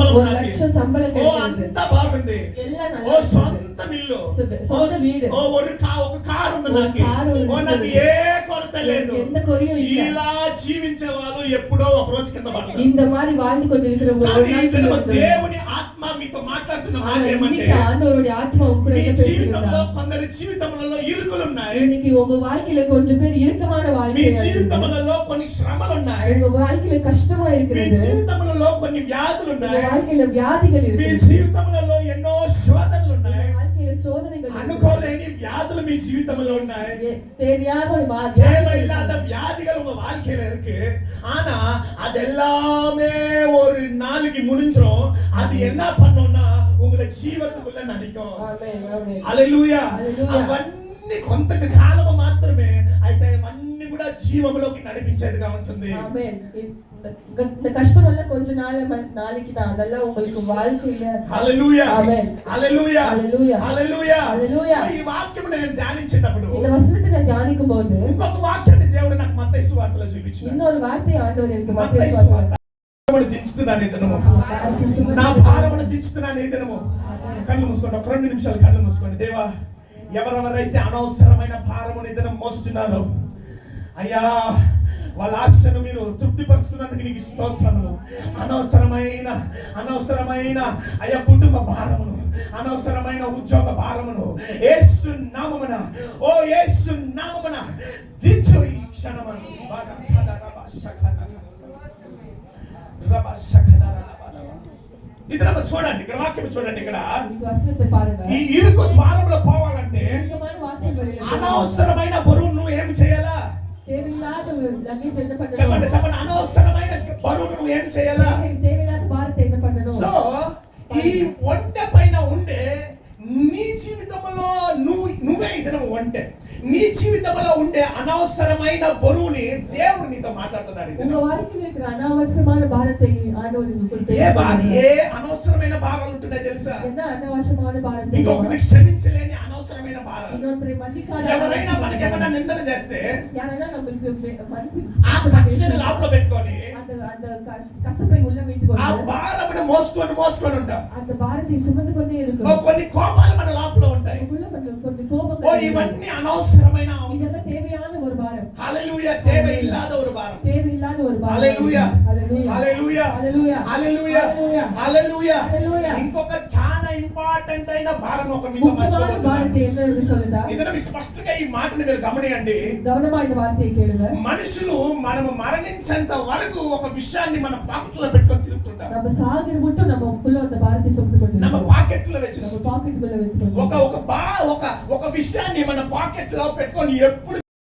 சம்பளம் ஒரு லட்சம் சம்பளம் கிடைக்கிறது. అంత బాగుంది. எல்லாம் நல்லா సొంత ఇల్లు, சொந்த வீடு, ఒక కారు ఉంది నాకు. నాకు ఏ కొరత లేదు. எந்த குறையும் இல்ல. ఇలా జీవించే వాళ్ళు ఎప్పుడో ఒక రోజు కింద పడతారు. இந்த மாதிரி வாழ்ந்து கொண்டிருக்கிறவங்க దేవుని ఆత్మ మీతో మాట్లాడుతున్న మాట ఏమంటే, ஆண்டவருடைய ஆத்மா உங்க మీ கூட జీవితంలో కొందరి జీవితంలో ఇరుకులు ఉన్నాయి. இன்னைக்கு உங்க வாழ்க்கையில கொஞ்சம் பேர் இறுக்கமான మీ வாழ்க்கை, జీవితంలో కొన్ని శ్రమలు ఉన్నాయి. உங்க வாழ்க்கையில కష్టமா మీ இருக்கிறது, జీవితంలో కొన్ని వ్యాధులు உங்க ఉన్నాయి. வாழ்க்கையில வியாதிகள் మీ இருக்கு, జీవితంలో ఎన్నో శోధనలు ఉన్నాయి. வாழ்க்கையில சோதனைகள் இருக்கு, అనుకోలేని వ్యాధులు మీ జీవితంలో ఉన్నాయి. தெரியாம தேவையில்லாத வியாதிகள் உங்க வாழ்க்கையில இருக்கு. ஆனா அது எல்லாமே ஒரு நாளைக்கு முடிஞ்சிரும். அது என்ன பண்ணும்னா உங்களை జీవத்துக்குள்ள నడిக்கும். ఆమేన్ ఆమేన్ హల్లెలూయా. హల్లెలూయా. అవన్నీ కొంత కాలం మాత్రమే, అయితే అవన్నీ కూడా జీవంలోకి నడిపించేదిగా ఉంటుంది. ఆమేన్. இந்த கஷ்டம் எல்லாம் கொஞ்ச நாளைக்கு தான், அதெல்லாம் உங்களுக்கு வாழ்க்கையில. హల్లెలూయా ఆమేన్ హల్లెలూయా హల్లెలూయా హల్లెలూయా హల్లెలూయా. ఈ వాక్యం నేను ధ్యానించేటప్పుడు இந்த వచనத்தை நான் தியானிக்கும் போது ఇంకొక వాక్యాన్ని దేవుడు నాకు మత్తయి సువార్తలో చూపించాడు. இன்னொரு వార్త ఆండவர் எனக்கு మత్తయి మత్తయి సువార్త. భారమును దించుతున్నాను ఈ దినము, నా భారమును దించుతున్నాను ఈ దినము. కళ్ళు మూసుకోండి, ఒక 2 నిమిషాలు కళ్ళు మూసుకోండి. దేవా, ఎవరెవరైతే అనవసరమైన భారమును ఈ దినం మోస్తున్నారో అయ్యా, వాళ్ళ ఆశను మీరు తృప్తిపరుస్తున్నందుకు నీకు స్తోత్రములు. అనవసరమైన అయ్యా కుటుంబ భారమును, అనవసరమైన ఉద్యోగ భారమును యేసు నామమున, ఓ యేసు నామమున దించు ఈ క్షణమున. ఇద్దరు చూడండి, ఇక్కడ వాక్యం చూడండి. ఇక్కడ ఈ ఇరుకు ద్వారంలో పోవాలంటే అనవసరమైన బరువు నువ్వు ఏమి చేయాలా? చెప్పండి చెప్పండి, అనవసరమైన బరువు నువ్వు ఏమి చేయాలా? సో ఈ ఒంటె పైన ఉండే నీ జీవితంలో నువ్వే ఇదను ఒంటె. నీ జీవితంలో ఉండే అనవసరమైన బరువుని దేవుడు నీతో మాట్లాడుతున్నాడు. అనవసరమైన భారத்தை ఆండவர் உங்களுக்கு ఏ అనవసరమైన భారాలు ఉంటున్నాయి తెలుసా? అనవసరమైన భారం, ఇంకొకటి క్షమించలేని అనవసరమైన భారాలు. ఎవరైనా మనకేమైనా నిందన చేస్తే ఆ కక్షను లోపల పెట్టుకొని ఆ భారమును మోసుకొని ఉంటాం. కొన్ని కోపాలు మన లోపల ఉంటాయి. ఇవన్నీ అనవసరమైన, హల్లెలూయా, தேவையில்லாத ஒரு భారం. హల్లెలూయా హల్లెలూయా హల్లెలూయా హల్లెలూయా. ఇంకొక చాలా ఇంపార్టెంట్ అయిన భారం ఒక మీతో మర్చిపోతున్నాను. ఇది స్పష్టంగా ఈ మాటని మీరు గమనియండి. మనుషులు మనము మరణించేంత వరకు ఒక విషయాన్ని మన పాకెట్లో పెట్టుకొని తిరుగుతుంటాం. ನಮ್ಮ పాకెట్లో వెచ్చిన ఒక విషయాన్ని మన పాకెట్లో పెట్టుకొని ఎప్పుడు